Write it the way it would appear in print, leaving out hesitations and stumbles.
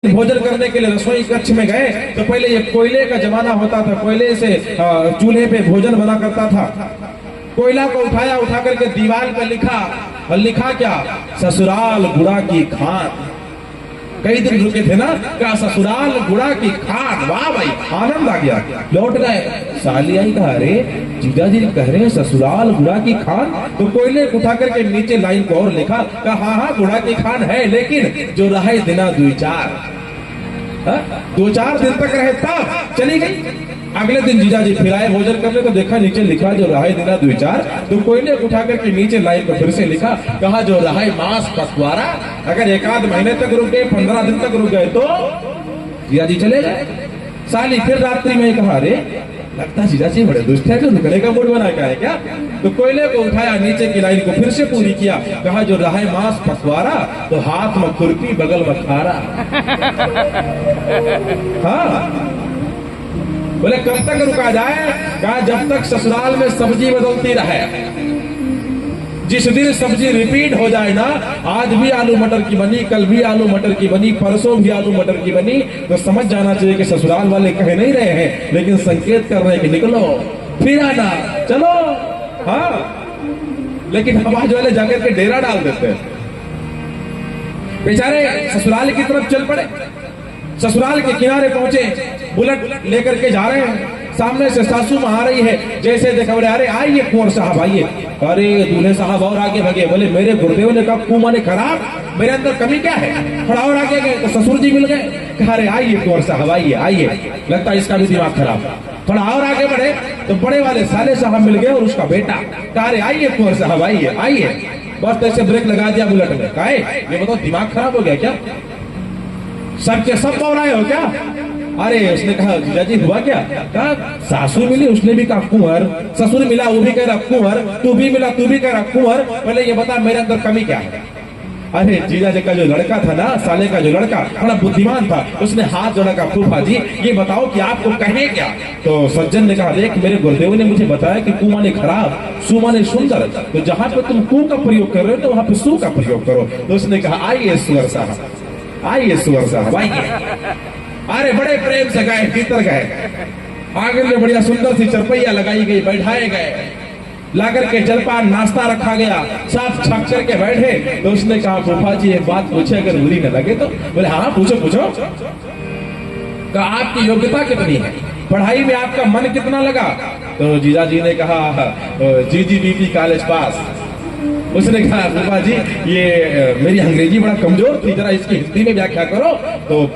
भोजन करने के लिए रसोई कक्ष में गए तो पहले ये कोयले का जमाना होता था। कोयले से चूल्हे पे भोजन बना करता था। कोयला को उठाया, उठा करके दीवार पर लिखा, और लिखा क्या? ससुराल गुड़ा की खान। कई दिन रुके थे ना, क्या ससुराल गुड़ा की खान। वाह भाई, आनंद आ गया। लौट गए, साली आई कहा, अरे जीजा जी कह रहे हैं ससुराल गुड़ा की खान। तो कोयले उठा करके नीचे लाइन को और लिखा, कहा हाँ हाँ गुड़ा की खान है, लेकिन जो रहे दिना 2-4 दिन तक रहे तब चली गई। अगले दिन जीजा जी फिर आए भोजन करने, तो देखा नीचे लिखा जो रहे दिना 2-4। तो कोयले उठा करके नीचे लाइन पर फिर से लिखा, कहा जो रहे मांस पकवारा। अगर 1 महीने तक रुक गए, 15 दिन तक रुक गए तो जीजा जी चले गए। साली फिर रात्रि में कहा, अरे लगता जीजा जी बड़े दुष्ट है, जो निकले का मूड बना क्या है क्या? तो कोयले को उठाया, नीचे की लाइन को फिर से पूरी किया, कहा जो रहे मांस पकवारा, तो हाथ में खुरपी बगल में खारा। हाँ, बोले कब तक रुका जाए? कहा जब तक ससुराल में सब्जी बदलती रहे। जिस दिन सब्जी रिपीट हो जाए ना, आज भी आलू मटर की बनी, कल भी आलू मटर की बनी, परसों भी आलू मटर की बनी, तो समझ जाना चाहिए कि ससुराल वाले कह नहीं रहे हैं, लेकिन संकेत कर रहे हैं कि निकलो फिर आना, चलो। हाँ, लेकिन समाज वाले जाकर के डेरा डाल देते हैं। बेचारे ससुराल की तरफ चल पड़े। ससुराल के किनारे पहुंचे, बुलेट लेकर के जा रहे हैं। सामने से सासू माँ आ रही है, जैसे देखा बोले अरे आइए कुंवर साहब आइए। अरे दूल्हे साहब और आगे भगे, बोले मेरे गुरुदेव ने कहा कुआं माने खराब, मेरे अंदर कमी क्या है? थोड़ा और आगे गए तो ससुर जी मिल गए। कहा अरे आइए कुंवर साहब आइए आइए, लगता है इसका भी दिमाग खराब। थोड़ा और आगे बढ़े तो बड़े वाले साले साहब मिल गए और उसका बेटा। कहा अरे आइए कुंवर साहब आइए आइए। बस ऐसे ब्रेक लगा दिया बुलेट में। कहा ये बताओ दिमाग खराब हो गया क्या? सबके सब बौराए हो क्या? अरे उसने कहा जीजा जी हुआ क्या? कहा सासू मिली, उसने भी कहा कुंवर, ससुर मिला, वो भी कह रहा कुंवर, तू भी मिला, तू भी कह रहा कुंवर। पहले ये बता मेरे अंदर कमी क्या है? अरे जीजा जी का जो लड़का था ना, साले का जो लड़का बड़ा बुद्धिमान था, उसने हाथ जोड़ा, का फूफा जी ये बताओ कि आपको कहे क्या? तो सज्जन ने कहा देख मेरे गुरुदेव ने मुझे बताया कि कु माने खराब, सु माने सुंदर, तो जहां पे तुम कु का प्रयोग कर रहे हो तो वहां पे सु का प्रयोग करो। तो उसने कहा आइए सुअर साहब आइए, सुअर साहब आइए। अरे बड़े प्रेम से गए, भीतर गए, आगे में बढ़िया सुंदर सी चरपैया लगाई गई, बैठाए गए, लाकर के जलपान नाश्ता रखा गया, सब छक करके बैठे। तो उसने कहा फूफा जी एक बात पूछे, अगर बुरी न लगे तो? बोले हाँ पूछो पूछो। कहा आपकी योग्यता कितनी है, पढ़ाई में आपका मन कितना लगा? तो जीजा जी ने कहा GGBP कॉलेज पास। उसने कहा फूफा जी ये मेरी अंग्रेजी बड़ा कमजोर थी, जरा इसकी हिंदी में व्याख्या करो। तो